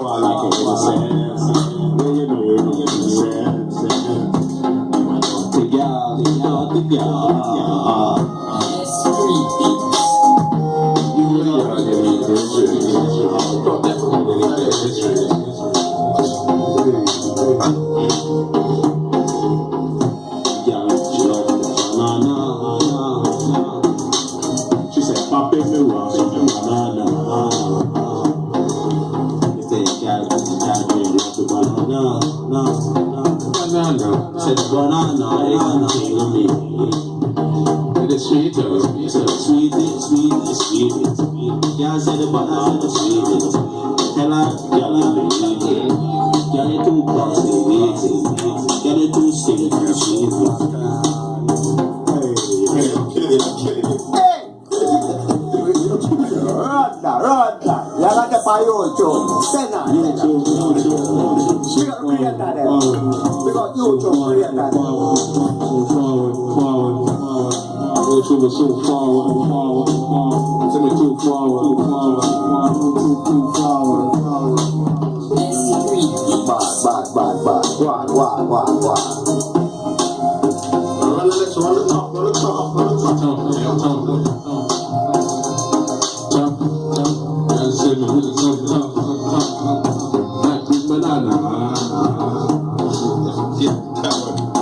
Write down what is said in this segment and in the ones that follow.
I like it in the sense. Yeah, you know it in the sense. The girl. You know it in the sense. Don't definitely in the sense. She said, pop in the rock, banana. They say, gotta drink the banana. Banana. Said the banana, it's king of me. It's sweet, sweet. Y'all said the banana, sweet. Tell her, y'all you too costly, y'all you too sweet. Rada, y'all like a payocho, Senna, we got that. We got YouTube, we got that. So forward. Send me too forward. Bad. Wah. Let's run the top.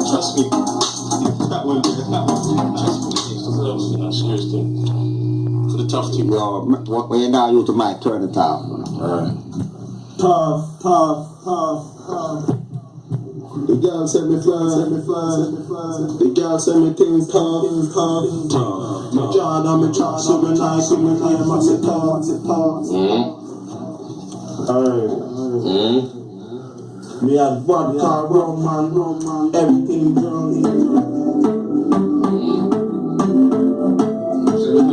Trust me. That one. Seriously. For the tough team. When you're now you to mic, turn it out. Alright. Tough. The girl said me fly. The girl said me things tough. My jaw on me chop, so me nice, so me name, I say tough. Alright. Me had vodka, rum, man, everything drunk.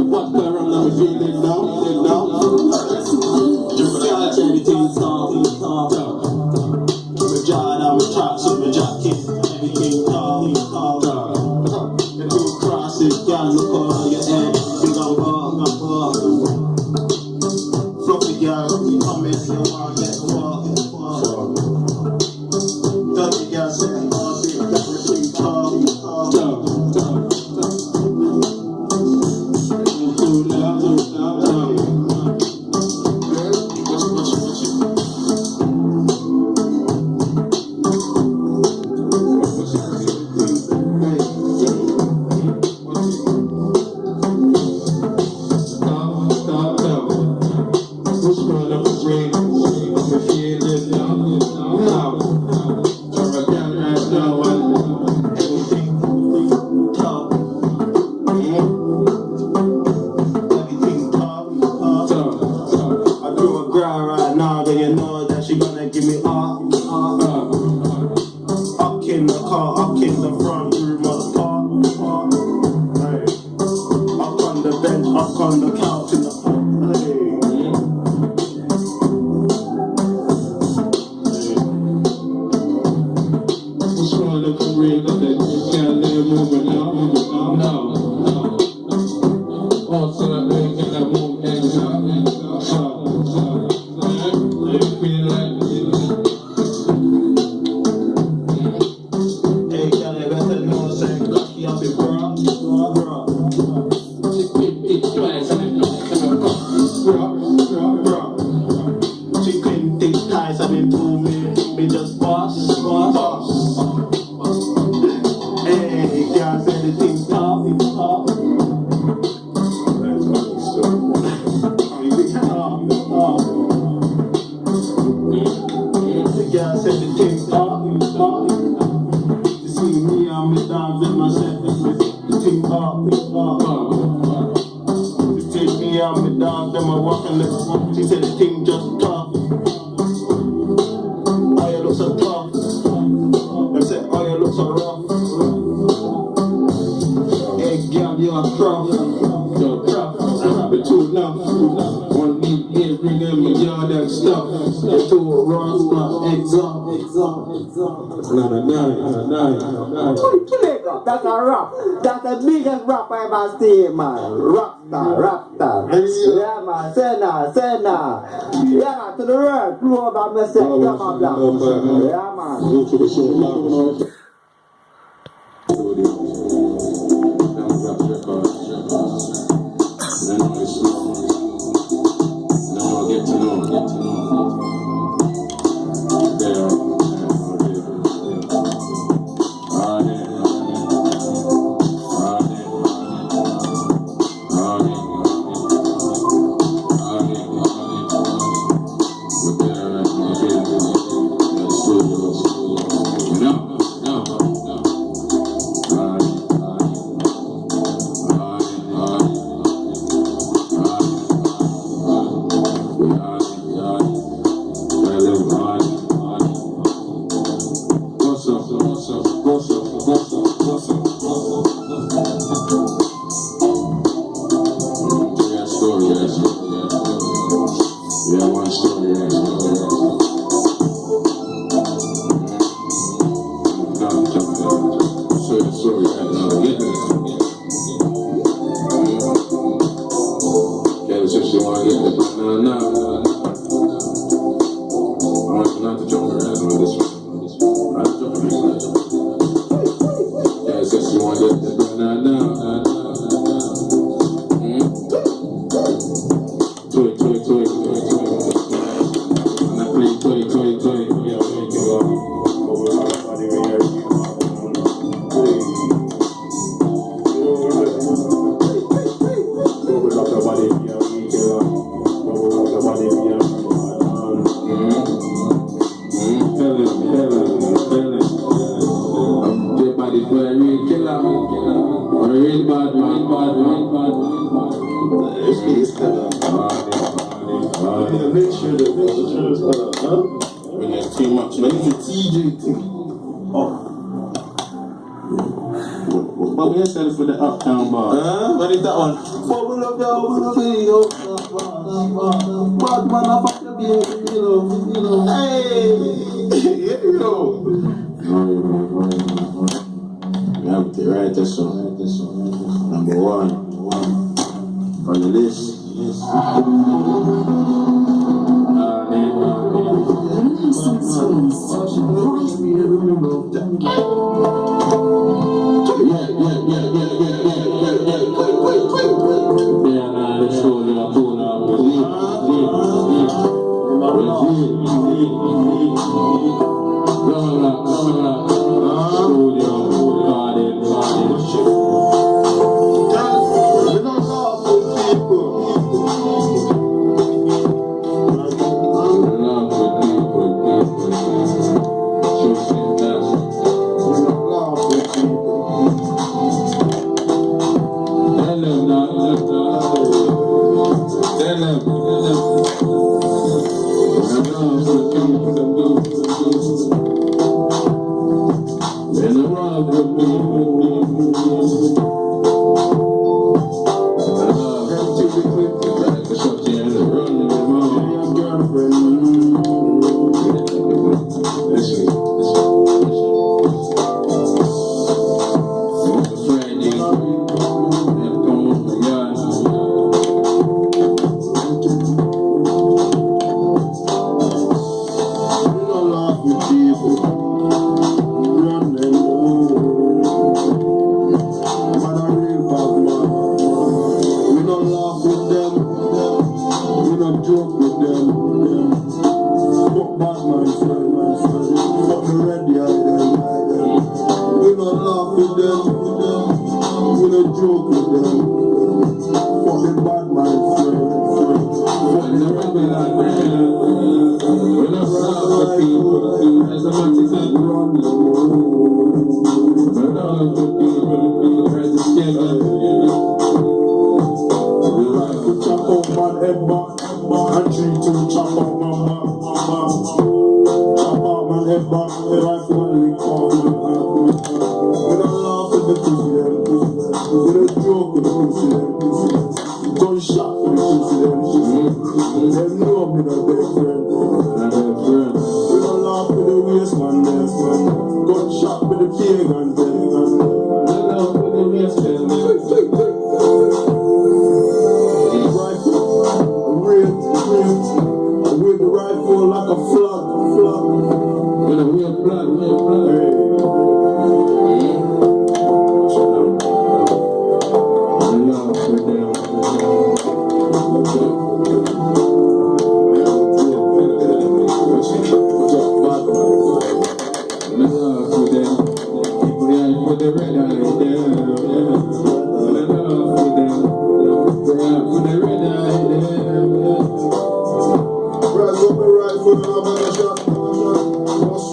Vodka, rum, now me feeling down. Everything tough. My jaw on me chop, so me jacket, everything tough. The two crosses, girl, look on your head, big and bug. Fluffy girl, come in, you want to get fucked. Dirty girl, say, oh, big, everything tough. She said the thing just tough. Oh, you look so tough. They said, oh, you look so rough. Hey, girl, you a cruff. You're tough. But too long. One need here, bring them in yard and stuff. to Rasta, exam. That's a rap. That's the biggest rap I ever seen, man. Rapta. Yeah, man. Senna. Yeah, man. To the world. Blow about myself. Yeah, man. Yeah, man. Get to know. But we said for the Uptown Bar. What is that one? Bubble up your video. Bad man, I fuck the baby, you know. Hey, you know. We have to write this song. Number one on the list. pagan. With the rifle like a flood. With a real blood.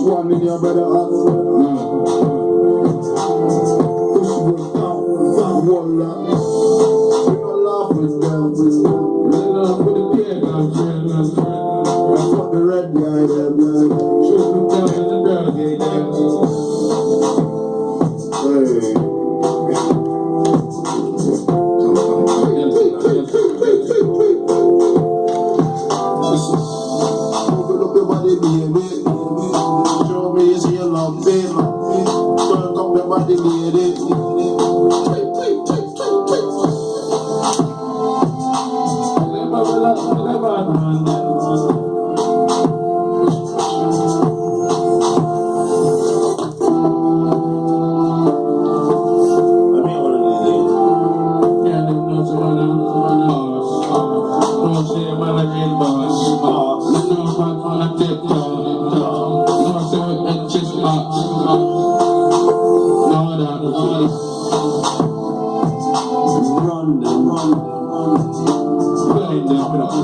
One in your brother up. One love. We don't laugh with them. We love with the pagan friend. Fuck the red guy there, man. Shoot them down in the ground, Open up your body, baby. Show me is your love, baby. Turn up your body, baby.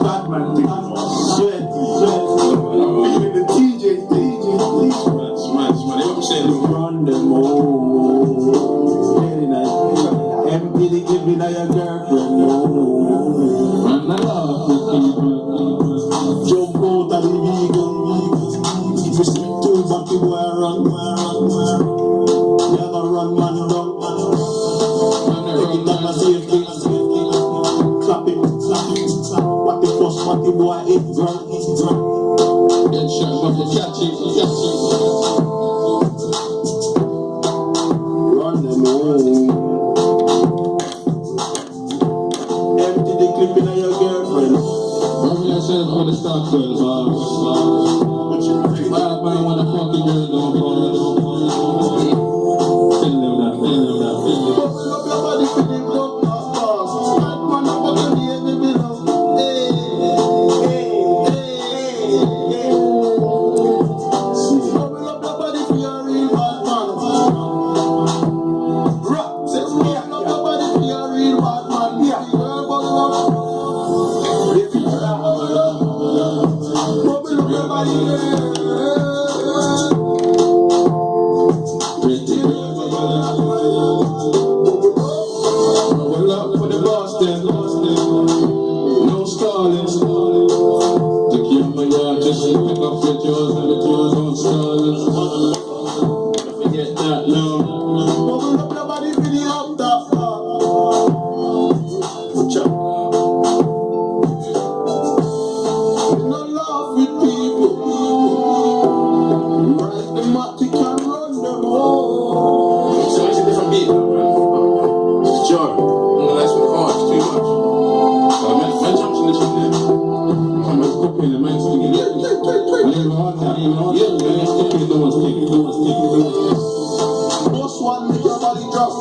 Batman thing. Sweat. The TJ. Smash. Run them all. Very nice. Empty the giving of your girlfriend. Jump out of the vegan. If you speak too much, you boy run. You're gonna run man down. Take it down a safety. Clap it. What the fuss, what the boy is drunk. Get shot, but you catch it. Run them home. Empty the clip in your girlfriend. Run yourself for the start, girl. Bad man wanna fucking girl, don't fall. Tell them that. Bubble up your body for the blood clot pass. Bad man up on the baby below. Bubble up your body for your real bad man. Rock, say bubble up your body for your real bad man. Yeah, bubble up. Bubble up your body. No stalling. To keep my yard, just pick up your jaws and the jaws on stalling. Forget that now. Bubble up your body for the up top. We no laugh with people. Right the matic and run them all. So it's a different beat. It's Jordan. That's what hard, it's too much. Man jumps in the shop there. I'm copying the man's thing. I even hard time, Yeah, it's copying no one's thing. Boss one, make your body drop.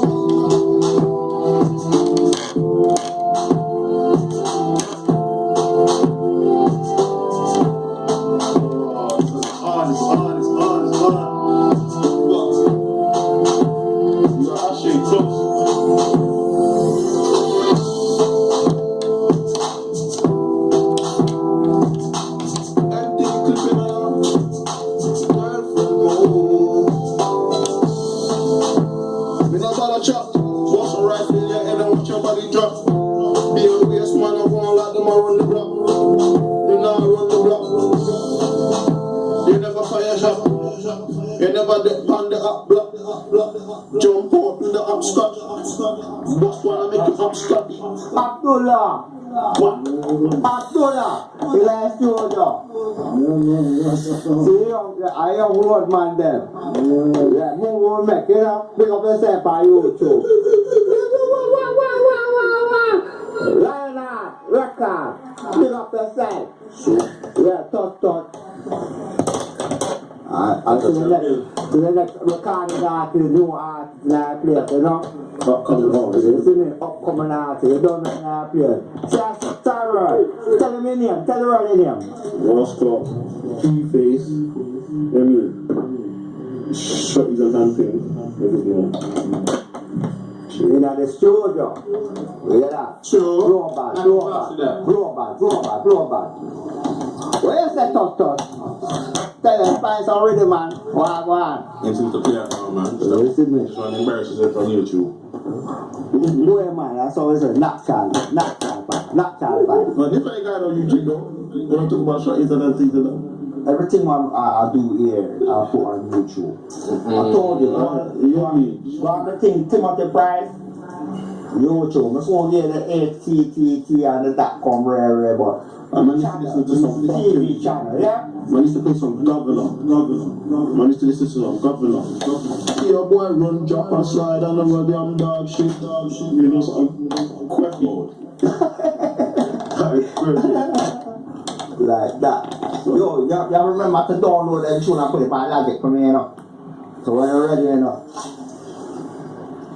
You never dip on the up block. Jump out to the upscotch. Boss wanna make you upscotch. Abdullah. Abdullah, let's do it. See, I am road man them. Yeah, move on, make it up. Pick up yourself by YouTube. Lionel, record. Pick up yourself. Yeah, touch. I see the next recording artist, new artist, now play, you know? Upcoming artist. You see me, upcoming artist, you don't know now play. Tell him your name, tell the world your name. Ross Clark, Two-Face, you know what I mean? Shot is a damn thing. In the studio. Hear that? Sure. Global. Where is that touch? Tell them find some rhythm, man. Go on. It's to play at home, man. Listen me. Just want to embarrass yourself on YouTube. Boy, man, that's always a not child. But if I got on YouTube, though, you don't talk about shot is and things like that. Everything I do here, I put on YouTube. I told you, one the thing, Timothy Price, YouTube. That's only the HTTT and the .com rare, but man used to listen to some TV channel, yeah? Man used to play some Governor. Man used to listen to some Governor. See your boy run, drop and slide and all the damn dog shit. You know, some quack mode. Like that. Yo, y'all remember to download every tune I put it on Logic for me, you know? So when you're ready, you know,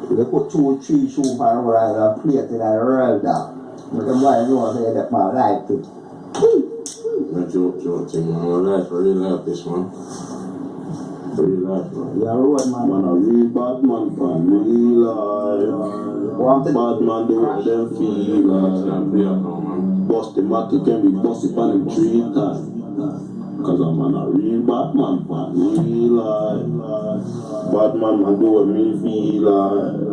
you put 2 or 3 tunes on the plate and I roll down. But them boys know say that my life too. Man, joke thing, man. My life, I really like this one. Really like, man. Yeah, road man. Man, a real bad man, fan. Real life. Bad man, do what them feel like. Bust the market can be busted on him 3 times. Cause I'm a real bad man, fan. Real life. Bad man, do what me feel like.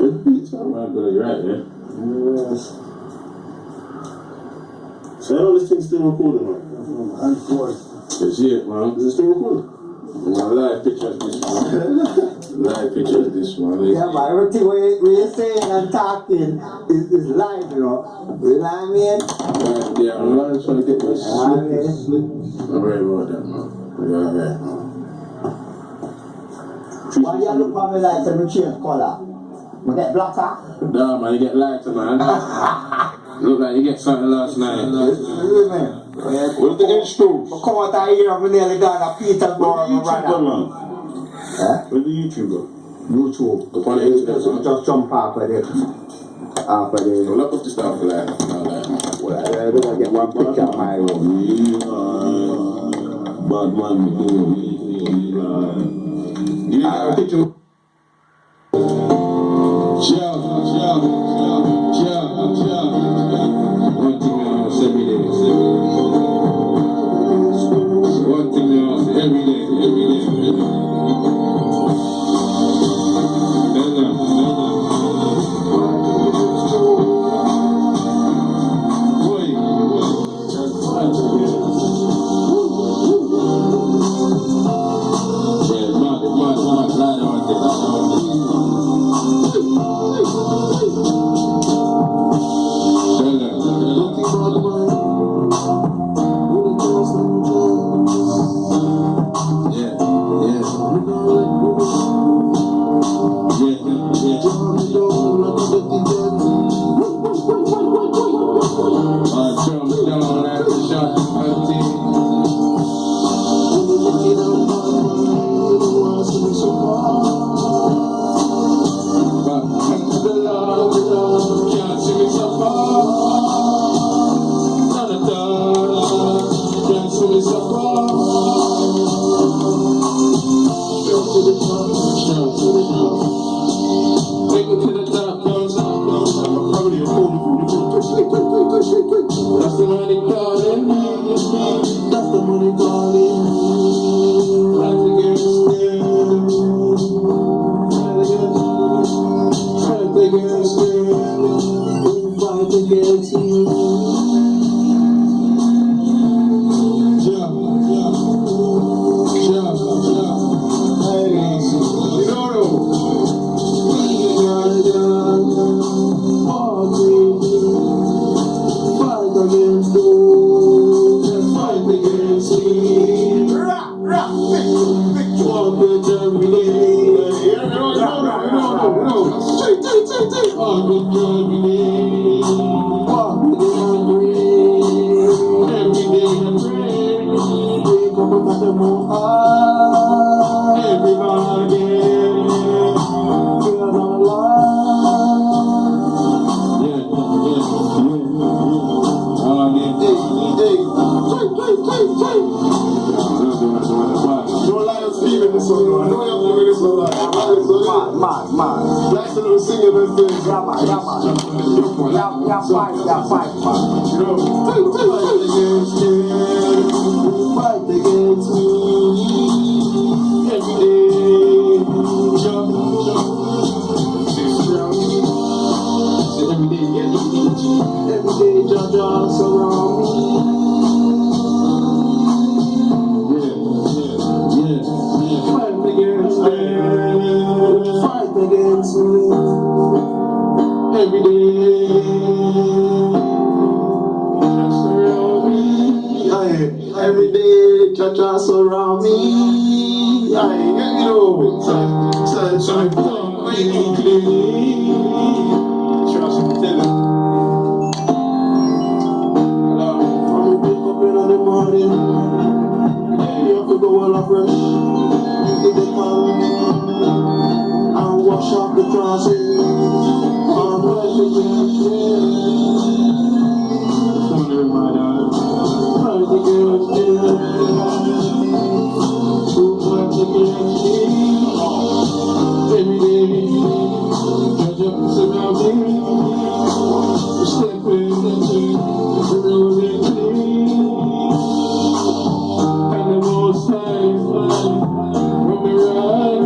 It beats, man. You're right, yeah? Yes. So all this thing's still recording, man? Of course. That's it, man. Is it still recording? My live pictures this one. Live pictures this one. Yeah, but everything we're saying and talking is live, you know. You know what I mean? Right, yeah, I'm live trying to get my sleep. I'm ready about that, man. Yeah, alright, man. Why you look at me like some change color? You get blacker? Nah, man, you get lighter, man. Look like you get something last night. What What the H2? I come out here and I'm nearly done at Peterborough, my brother. Man? Where's the YouTuber? YouTube. Upon the internet, Just jump off of it. Off of it. Well, look up the stuff for that. We're going to get one picture of my room. Bad man, you got a picture? One thing I always say every day. One thing I always say every day. That's the money calling. That's the money calling. Rise against them. Fight against them. Fight against you. Hey, you know, Don't lie to Steve in this one, man. Don't have to do this one, man. Man. Nice little singing and thing. Yeah, man. Yeah, fight, man. You know, fight against me every day. Jump. Every day, Jah surround me. Fight against me every day. Surround me. Every day, Jah surround me. You know, so trust me, tell him. I'm wake up in the morning. You have to go all afresh. You get and wash off the crosses. I'm ready every day, Jah surround me. Step into the road and the most high, when we ride,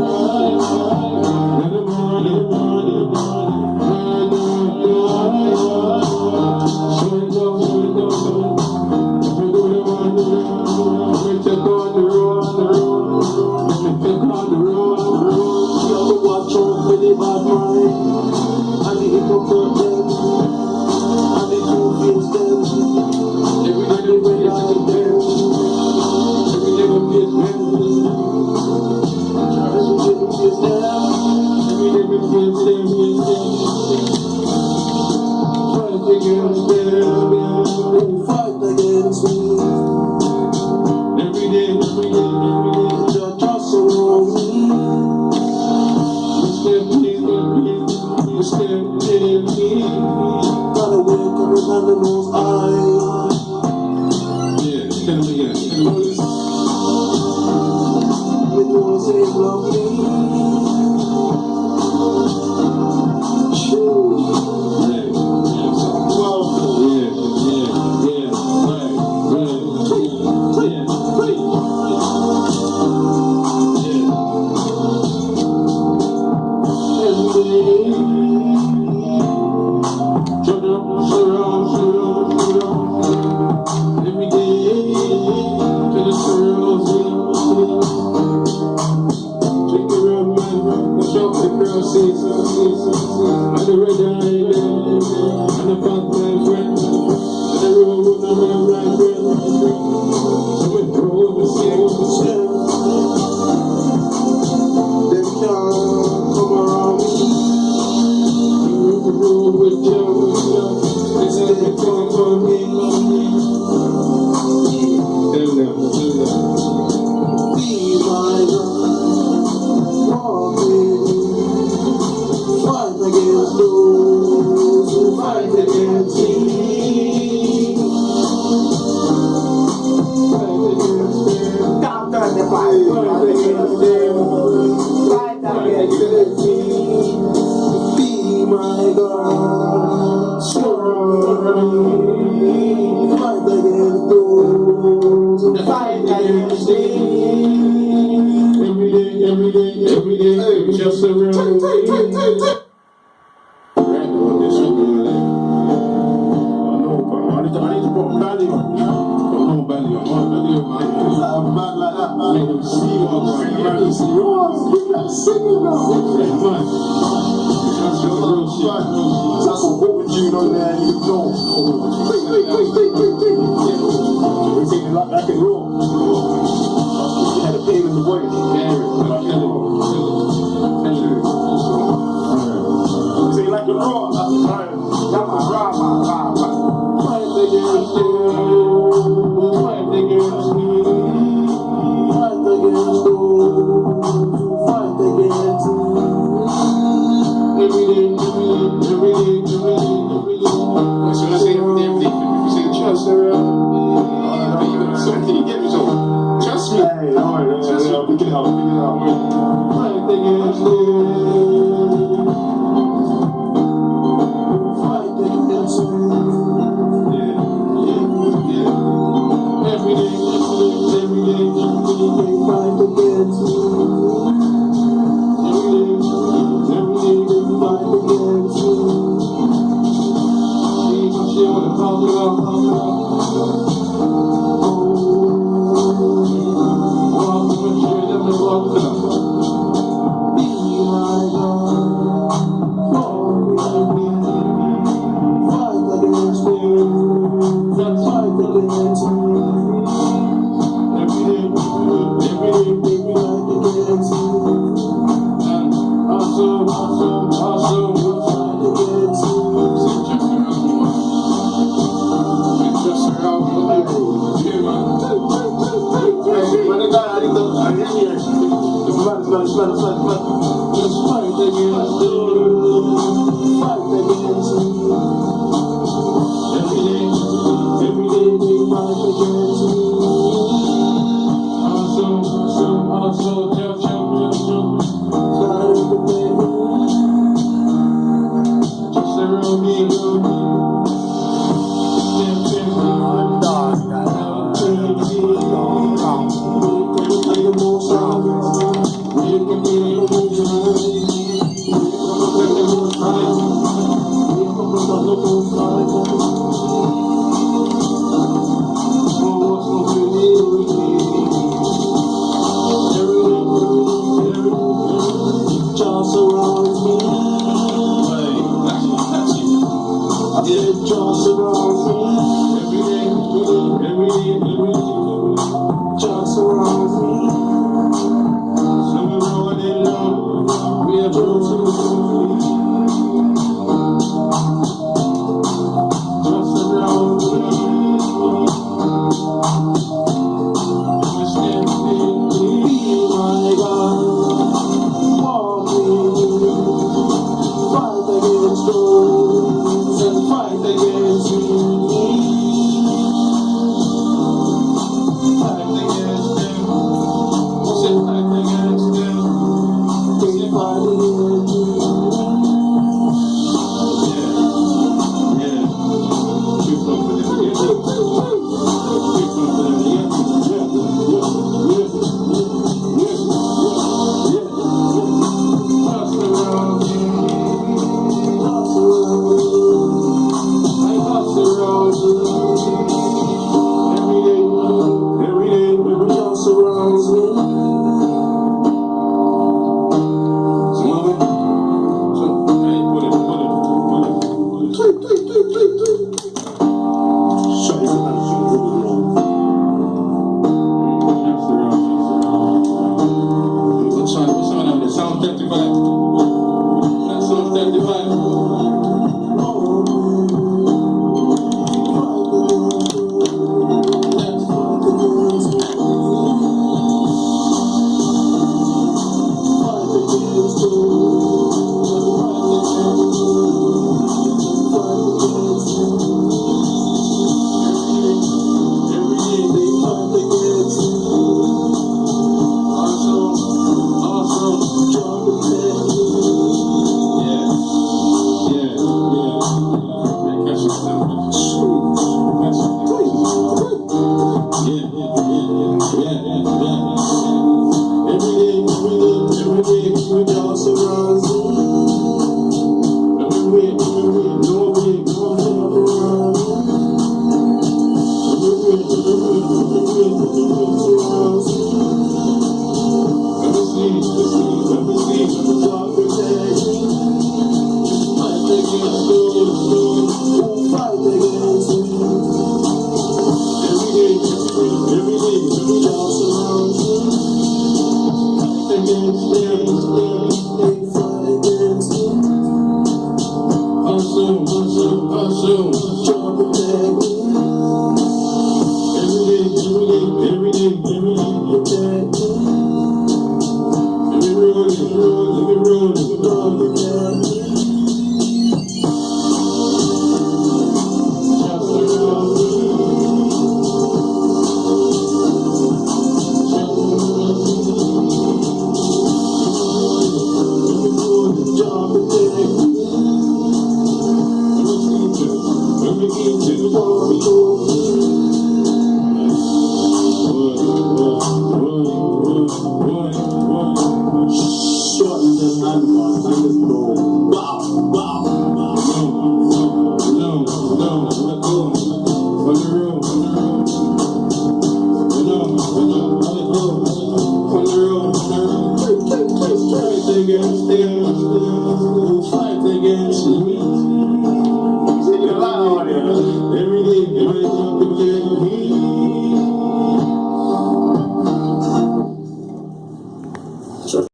in the morning, fight against me. Every day, Jah surround me. Step in me. Gotta wake up and the most high. Yeah, tell me again. You know say love me. Every day, just around me. That's a woman you know there, you know. We're taking like that and roll. You had a pain in the way. Say like a raw. Fight against you. Fight against me. Fight against you. Fight against me. Every day. What should I say every day? You say the chest around. smell,